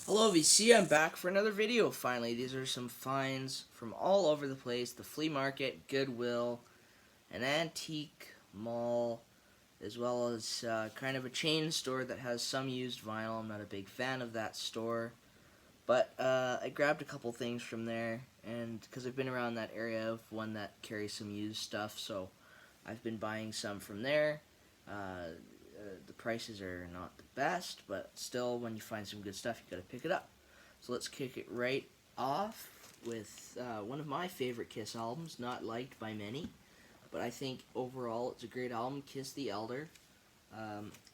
Hello VC, I'm back for another video finally. These are some finds from all over the place. The flea market, Goodwill, an antique mall, as well as kind of a chain store that has some used vinyl. I'm not a big fan of that store. But I grabbed a couple things from there, and because I've been around that area of one that carries some used stuff, so I've been buying some from there. The prices are not the best, but still, when you find some good stuff, you gotta pick it up. So let's kick it right off with one of my favorite Kiss albums, not liked by many, but I think overall it's a great album, Kiss the Elder.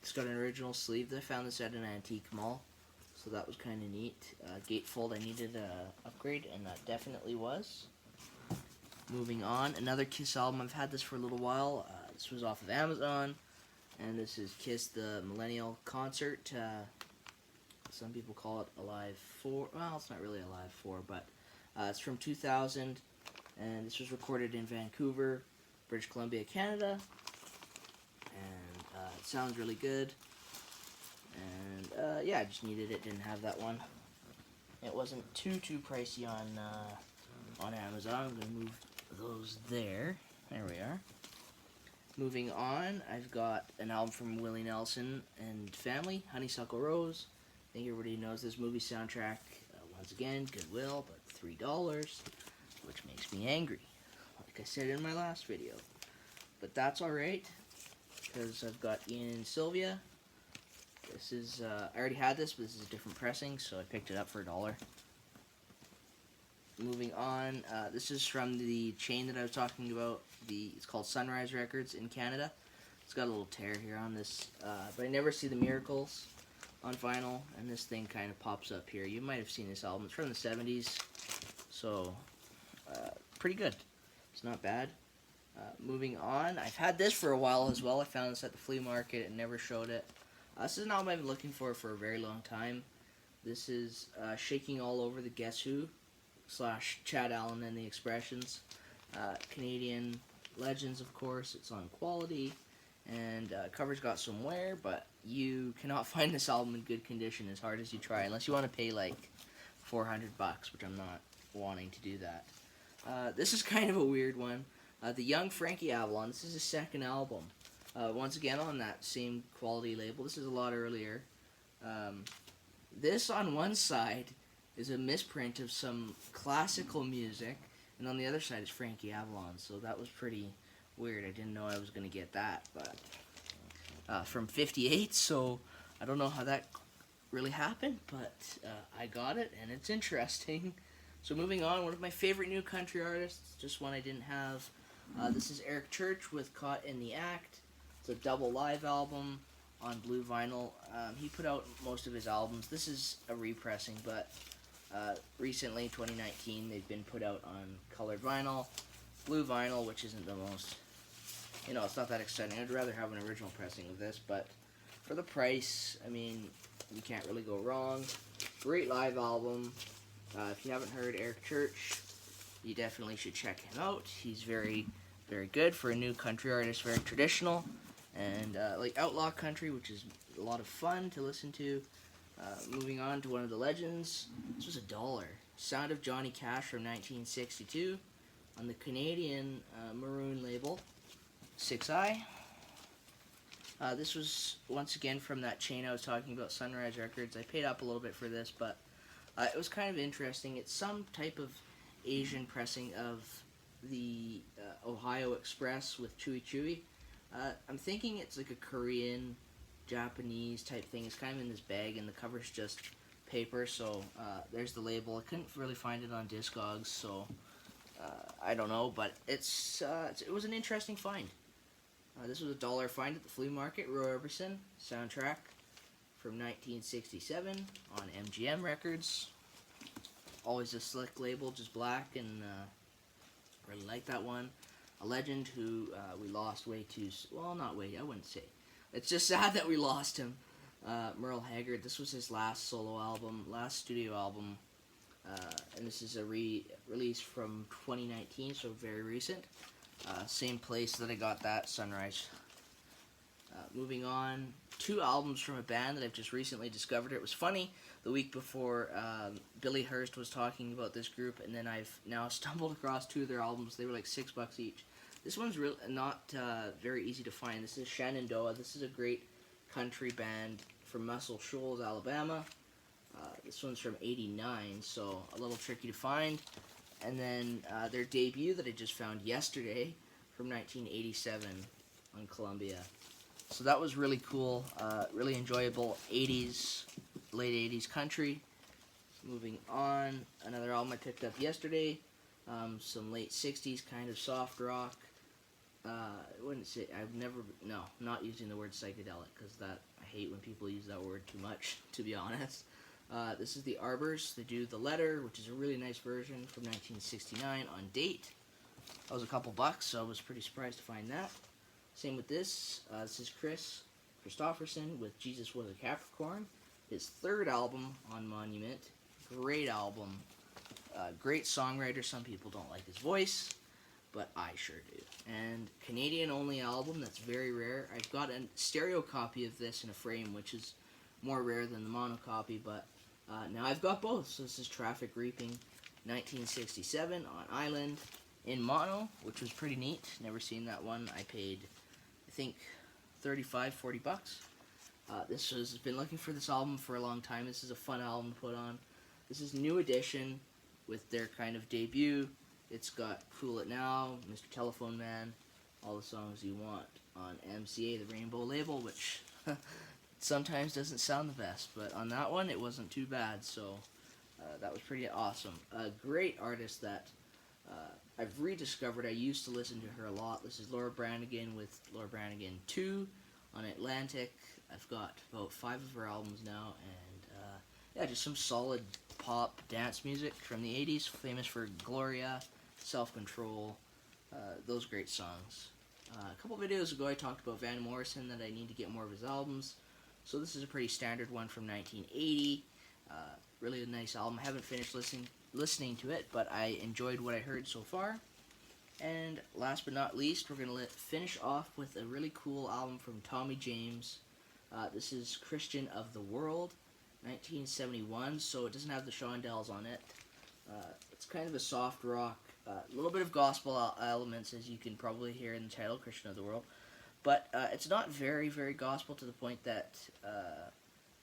It's got an original sleeve that I found this at an antique mall, so that was kind of neat. Gatefold, I needed an upgrade, and that definitely was. Moving on, another Kiss album. I've had this for a little while. This was off of Amazon, and this is Kiss the Millennial Concert. Some people call it Alive 4. Well, it's not really Alive 4, but it's from 2000, and this was recorded in Vancouver, British Columbia, Canada. And it sounds really good. And yeah, I just needed it. Didn't have that one. It wasn't too pricey on Amazon. I'm gonna move those there. There we are. Moving on, I've got an album from Willie Nelson and Family, Honeysuckle Rose. I think everybody knows this movie soundtrack. Once again, Goodwill, but $3, which makes me angry, like I said in my last video. But that's alright, because I've got Ian and Sylvia. This is, I already had this, but this is a different pressing, so I picked it up for $1. Moving on, this is from the chain that I was talking about. It's called Sunrise Records in Canada. It's got a little tear here on this, but I never see the Miracles on vinyl, and this thing kind of pops up here. You might have seen this album. It's from the 70s, so pretty good. It's not bad. Moving on, I've had this for a while as well. I found this at the flea market and never showed it. This is an album I've been looking for a very long time. This is Shaking All Over the Guess Who / Chet Avalon and the Expressions. Canadian legends, of course. It's on quality, and cover's got some wear, but you cannot find this album in good condition as hard as you try, unless you want to pay like $400, which I'm not wanting to do that. This is kind of a weird one. The Young Frankie Avalon. This is his second album. Once again on that same quality label. This is a lot earlier. This on one side is a misprint of some classical music, and on the other side is Frankie Avalon, so that was pretty weird. I didn't know I was going to get that, but from 58, so I don't know how that really happened, but I got it, and it's interesting. So moving on, one of my favorite new country artists, just one I didn't have. This is Eric Church with Caught in the Act. It's a double live album on blue vinyl. He put out most of his albums. This is a repressing, but recently, 2019, they've been put out on colored vinyl, blue vinyl, which isn't the most, it's not that exciting. I'd rather have an original pressing of this, but for the price, I mean, you can't really go wrong. Great live album. If you haven't heard Eric Church, you definitely should check him out. He's very good for a new country artist, very traditional, and like outlaw country, which is a lot of fun to listen to. Moving on to one of the legends. This was $1. Sound of Johnny Cash from 1962 on the Canadian maroon label, 6i. This was once again from that chain I was talking about, Sunrise Records. I paid up a little bit for this, but it was kind of interesting. It's some type of Asian pressing of the Ohio Express with Chewy Chewy. I'm thinking it's like a Korean, Japanese type thing. It's kind of in this bag, and the cover's just paper, so there's the label. I couldn't really find it on Discogs, so I don't know, but it was an interesting find. This was $1 find at the flea market. Roy Orbison soundtrack from 1967 on MGM Records. Always a slick label, just black, and really like that one. A legend who we lost way too, well, not way, I wouldn't say. It's just sad that we lost him. Merle Haggard. This was his last solo album, last studio album, and this is a release from 2019, so very recent. Same place that I got that, Sunrise. Moving on, 2 albums from a band that I've just recently discovered. It was funny. the week before, Billy Hurst was talking about this group, and then I've now stumbled across 2 of their albums. They were like $6 each. This one's not very easy to find. This is Shenandoah. This is a great country band from Muscle Shoals, Alabama. This one's from '89, so a little tricky to find. And then their debut that I just found yesterday from 1987 on Columbia. So that was really cool, really enjoyable late 80s country. Moving on, another album I picked up yesterday, some late 60s kind of soft rock. I wouldn't say, not using the word psychedelic, because I hate when people use that word too much, to be honest. This is the Arbors. They do The Letter, which is a really nice version from 1969 on Date. That was a couple bucks, so I was pretty surprised to find that. Same with this. This is Kris Kristofferson with Jesus Was a Capricorn. His 3rd album on Monument. Great album. Great songwriter. Some people don't like his voice, but I sure do. And Canadian-only album that's very rare. I've got a stereo copy of this in a frame, which is more rare than the mono copy, but now I've got both. So this is Traffic Reaping, 1967 on Island in mono, which was pretty neat. Never seen that one. I paid, I think, $35-40. Been looking for this album for a long time. This is a fun album to put on. This is New Edition with their kind of debut. It's got Cool It Now, Mr. Telephone Man, All the Songs You Want on MCA, the Rainbow label, which sometimes doesn't sound the best, but on that one it wasn't too bad, so that was pretty awesome. A great artist that I've rediscovered. I used to listen to her a lot. This is Laura Branigan with Laura Branigan 2 on Atlantic. I've got about 5 of her albums now, and just some solid pop dance music from the 80s, famous for Gloria, Self-Control, those great songs. A couple videos ago I talked about Van Morrison, that I need to get more of his albums. So this is a pretty standard one from 1980. Really a nice album. I haven't finished listening to it, but I enjoyed what I heard so far. And last but not least, we're going to finish off with a really cool album from Tommy James. This is Christian of the World, 1971, so it doesn't have the Shondells on it. It's kind of a soft rock, a little bit of gospel elements, as you can probably hear in the title, Christian of the World. But it's not very, very gospel, to the point that,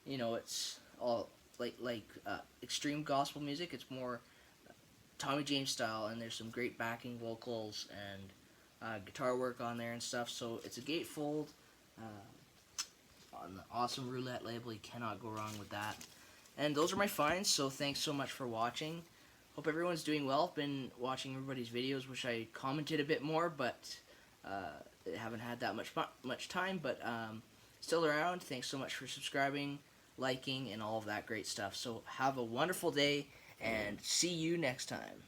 it's all like extreme gospel music. It's more Tommy James style, and there's some great backing vocals and guitar work on there and stuff. So it's a gatefold on the awesome Roulette label. You cannot go wrong with that. And those are my finds, so thanks so much for watching. Hope everyone's doing well. I've been watching everybody's videos. Wish I commented a bit more, but haven't had that much time, but still around. Thanks so much for subscribing, liking, and all of that great stuff. So have a wonderful day, and see you next time.